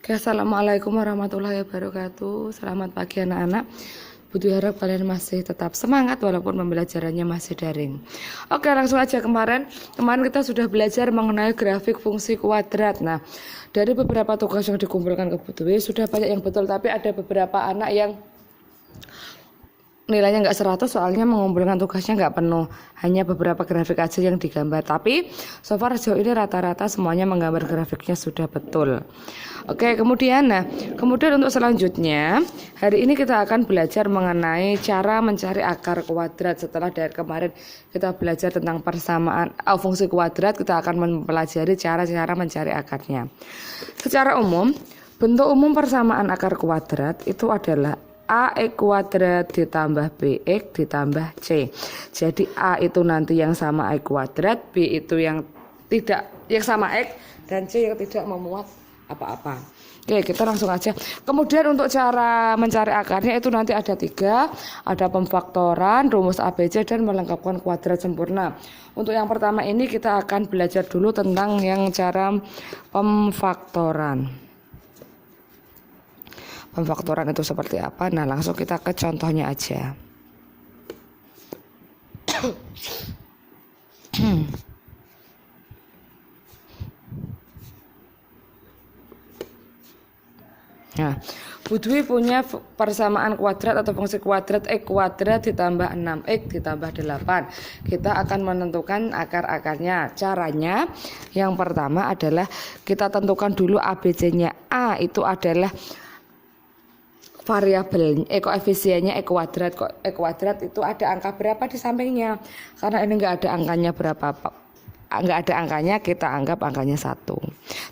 Oke, assalamualaikum warahmatullahi wabarakatuh. Selamat pagi anak-anak. Budi harap kalian masih tetap semangat walaupun pembelajarannya masih daring. Oke, langsung aja. Kemarin kita sudah belajar mengenai grafik fungsi kuadrat. Nah, dari beberapa tugas yang dikumpulkan ke Budwi sudah banyak yang betul, tapi ada beberapa anak yang nilainya nggak 100 soalnya mengumpulkan tugasnya nggak penuh, hanya beberapa grafik aja yang digambar. Tapi so far sejauh ini rata-rata semuanya menggambar grafiknya sudah betul. Oke, kemudian untuk selanjutnya hari ini kita akan belajar mengenai cara mencari akar kuadrat. Setelah dari kemarin kita belajar tentang persamaan fungsi kuadrat, kita akan mempelajari cara-cara mencari akarnya. Secara umum, bentuk umum persamaan akar kuadrat itu adalah AX kuadrat ditambah BX ditambah C. Jadi A itu nanti yang sama X kuadrat, B itu yang tidak yang sama X, dan C yang tidak memuat apa-apa. Oke, kita langsung aja. Kemudian untuk cara mencari akarnya itu nanti ada 3, ada pemfaktoran, rumus ABC, dan melengkapkan kuadrat sempurna. Untuk yang pertama ini kita akan belajar dulu tentang yang cara pemfaktoran. Pemfaktoran itu seperti apa? Nah, langsung kita ke contohnya aja. Nah, Budwi punya persamaan kuadrat atau fungsi kuadrat X kuadrat ditambah 6X ditambah 8. Kita akan menentukan akar-akarnya. Caranya yang pertama adalah kita tentukan dulu ABC-nya. A itu adalah variabel koefisiennya X kuadrat. X kuadrat itu ada angka berapa di sampingnya. Karena ini enggak ada angkanya berapa, enggak ada angkanya, kita anggap angkanya 1.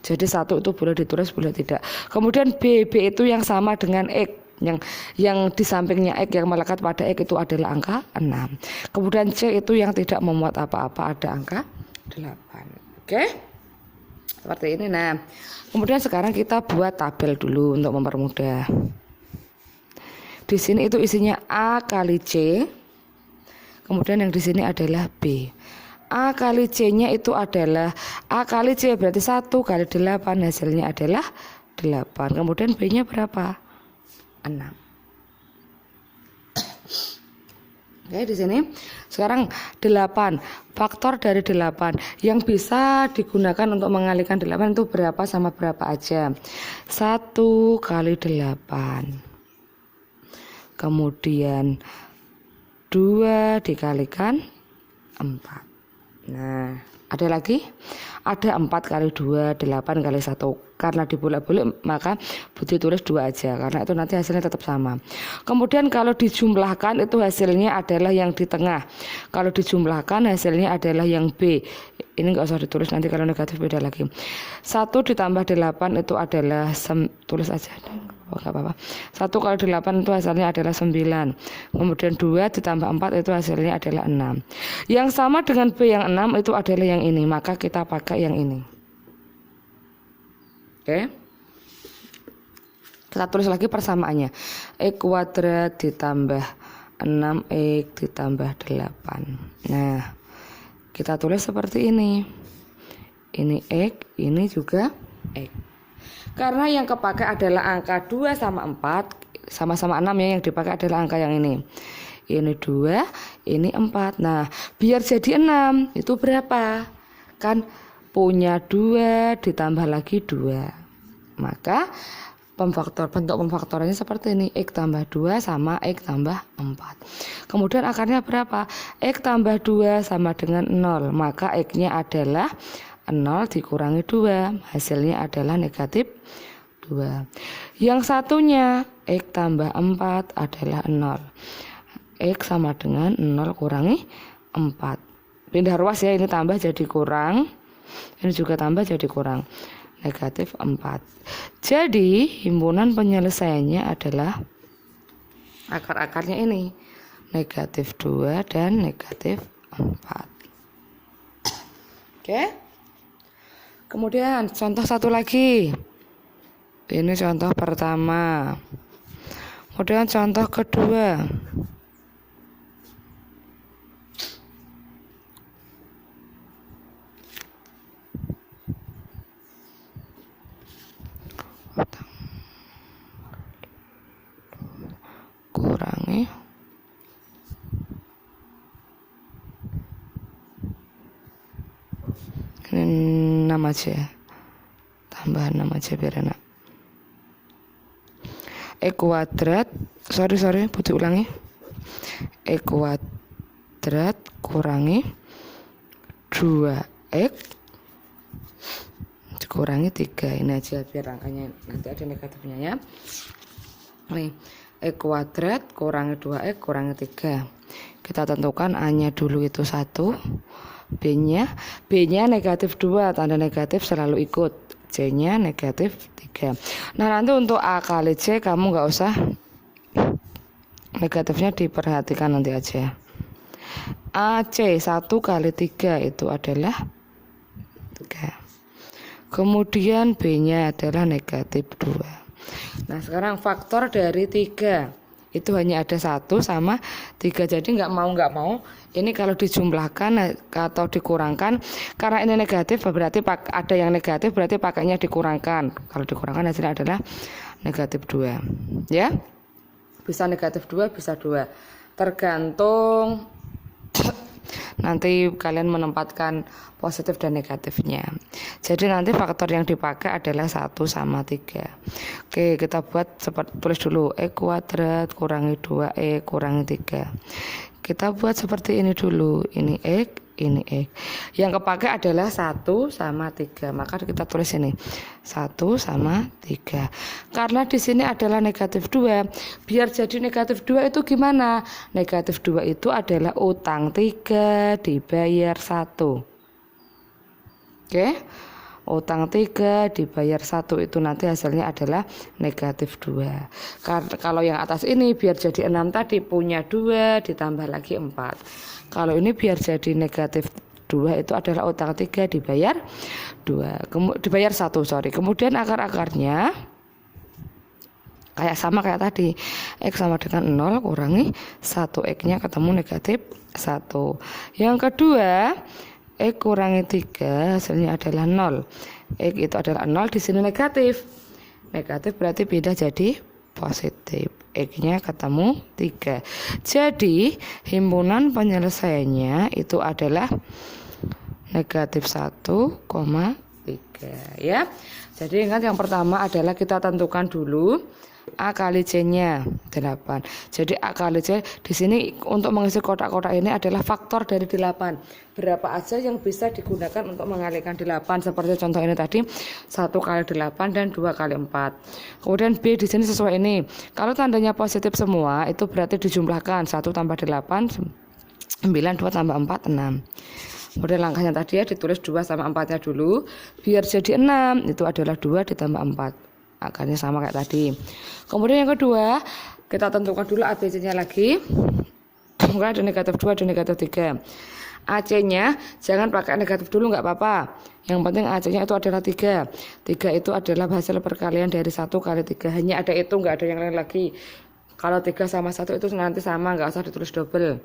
Jadi 1 itu boleh ditulis, boleh tidak. Kemudian B itu yang sama dengan X, yang di sampingnya X, yang melekat pada X itu adalah angka 6. Kemudian C itu yang tidak memuat apa-apa, ada angka 8. Oke? Seperti ini. Nah, kemudian sekarang kita buat tabel dulu untuk mempermudah. Di sini itu isinya A kali C. Kemudian yang di sini adalah B. A kali C-nya itu adalah A kali C berarti 1 kali 8, hasilnya adalah 8. Kemudian B-nya berapa? 6. Oke, di sini sekarang 8. Faktor dari 8 yang bisa digunakan untuk mengalikan 8 itu berapa sama berapa aja? 1 kali 8. Kemudian 2 dikalikan 4. Nah, ada lagi? Ada 4 kali 2, 8 kali 1. Karena dibolak-balik maka Budi tulis 2 aja, karena itu nanti hasilnya tetap sama. Kemudian kalau dijumlahkan itu hasilnya adalah yang di tengah. Kalau dijumlahkan hasilnya adalah yang B. Ini enggak usah ditulis, nanti kalau negatif beda lagi. 1 ditambah 8 itu adalah tulis aja. Enggak apa-apa. 1 kali 8 itu hasilnya adalah 9. Kemudian 2 ditambah 4 itu hasilnya adalah 6. Yang sama dengan B yang 6 itu adalah yang ini, maka kita pakai yang ini. Oke. Kita tulis lagi persamaannya. X kuadrat ditambah 6X ditambah 8. Nah, kita tulis seperti ini. Ini X, ini juga X. Karena yang kepakai adalah angka 2 sama 4, sama-sama 6 ya, yang dipakai adalah angka yang ini. Ini 2, ini 4. Nah, biar jadi 6, itu berapa? Kan punya 2 ditambah lagi 2. Maka bentuk pemfaktorannya seperti ini. X tambah 2 sama X tambah 4. Kemudian akarnya berapa? X tambah 2 sama dengan 0. Maka X-nya adalah 0 dikurangi 2, hasilnya adalah negatif 2. Yang satunya X tambah 4 adalah 0. X sama dengan 0 kurangi 4. Pindah ruas ya, ini tambah jadi kurang, ini juga tambah jadi kurang, negatif 4. Jadi himpunan penyelesaiannya adalah akar-akarnya ini, negatif 2 dan negatif 4. Oke. Kemudian contoh satu lagi. Ini contoh pertama. Kemudian contoh kedua. aja. Tambah 6 aja biar enak. X kuadrat, sorry, butuh ulangi. X kuadrat kurangi 2X dikurangi 3. Ini aja biar angkanya nanti ada negatifnya ya. Nih, X kuadrat kurangi 2X kurangi 3. Kita tentukan A-nya dulu itu 1, B-nya negatif 2, tanda negatif selalu ikut. C-nya negatif 3. Nah nanti untuk A kali C kamu nggak usah, negatifnya diperhatikan nanti aja. AC 1 kali 3 itu adalah 3. Kemudian B-nya adalah negatif 2. Nah sekarang faktor dari 3 itu hanya ada 1 sama 3. Jadi nggak mau ini kalau dijumlahkan atau dikurangkan, karena ini negatif berarti ada yang negatif berarti pakainya dikurangkan. Kalau dikurangkan hasilnya adalah negatif 2 ya. Bisa negatif 2 bisa 2, tergantung nanti kalian menempatkan positif dan negatifnya. Jadi nanti faktor yang dipakai adalah 1 sama 3. Oke, kita buat tulis dulu X kuadrat kurangi 2X kurangi 3. Kita buat seperti ini dulu. Ini X, ini X. Yang kepakai adalah 1 sama 3. Maka kita tulis ini 1 sama 3. Karena di sini adalah negatif 2. Biar jadi negatif 2 itu gimana? Negatif 2 itu adalah utang 3 dibayar 1. Oke. Utang 3 dibayar 1 itu nanti hasilnya adalah negatif 2. Kalau yang atas ini biar jadi 6 tadi punya 2 ditambah lagi 4. Kalau ini biar jadi negatif 2 itu adalah utang 3 dibayar 2. Dibayar 1, sorry. Kemudian akar-akarnya sama kayak tadi. X sama dengan 0 kurangi 1. X-nya ketemu negatif 1. Yang kedua, X kurangi 3 hasilnya adalah 0. X itu adalah 0, di sini negatif. Negatif berarti pindah jadi positif. X-nya ketemu 3. Jadi himpunan penyelesaiannya itu adalah negatif 1,3 ya. Jadi ingat yang pertama adalah kita tentukan dulu A kali C-nya 8. Jadi A kali C di sini untuk mengisi kotak-kotak ini adalah faktor dari 8. Berapa aja yang bisa digunakan untuk mengalihkan 8, seperti contoh ini tadi 1 kali 8 dan 2 kali 4. Kemudian B di sini sesuai ini. Kalau tandanya positif semua itu berarti dijumlahkan 1 tambah 8 9, 2 tambah 4 6. Kemudian langkahnya tadi ya ditulis 2 sama 4-nya dulu. Biar jadi 6 itu adalah 2 ditambah 4. Akarnya sama kayak tadi. Kemudian yang kedua, kita tentukan dulu ABC-nya lagi. Kemudian ada negatif 2, ada negatif 3. AC-nya jangan pakai negatif dulu, nggak apa-apa. Yang penting AC-nya itu adalah 3. 3 itu adalah hasil perkalian dari 1 kali 3. Hanya ada itu, nggak ada yang lain lagi. Kalau 3 sama 1 itu nanti sama, nggak usah ditulis double.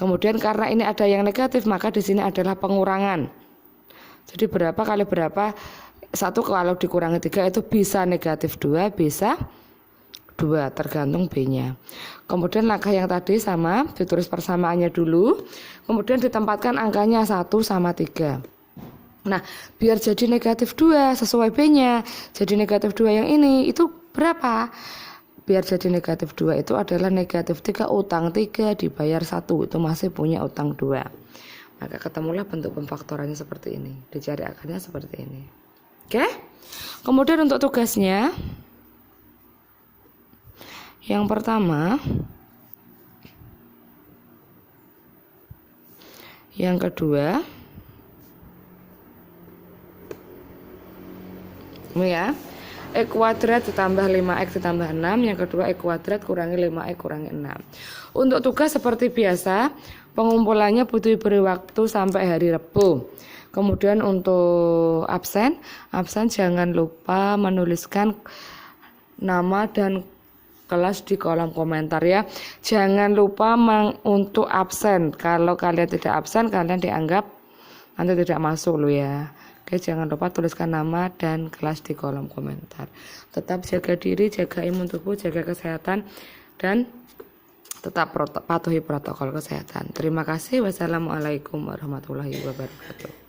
Kemudian karena ini ada yang negatif, maka di sini adalah pengurangan. Jadi berapa kali berapa? 1 kalau dikurangi 3 itu bisa negatif 2, bisa 2, tergantung B-nya. Kemudian langkah yang tadi sama, ditulis persamaannya dulu. Kemudian ditempatkan angkanya 1 sama 3. Nah, biar jadi negatif 2 sesuai B-nya. Jadi negatif 2 yang ini itu berapa? Biar jadi negatif 2 itu adalah negatif 3 utang 3 dibayar 1. Itu masih punya utang 2. Maka ketemulah bentuk pemfaktorannya seperti ini. Dicari akarnya seperti ini. Oke. Kemudian untuk tugasnya yang pertama, yang kedua, ini ya, X kuadrat ditambah 5X ditambah 6. Yang kedua X kuadrat kurangi 5X kurangi 6. Untuk tugas seperti biasa, pengumpulannya butuh beri waktu sampai hari Rabu. Kemudian untuk absen jangan lupa menuliskan nama dan kelas di kolom komentar ya. Jangan lupa untuk absen. Kalau kalian tidak absen, kalian dianggap nanti tidak masuk loh ya. Oke, jangan lupa tuliskan nama dan kelas di kolom komentar. Tetap jaga diri, jaga imun tubuh, jaga kesehatan, dan tetap patuhi protokol kesehatan. Terima kasih. Wassalamualaikum warahmatullahi wabarakatuh.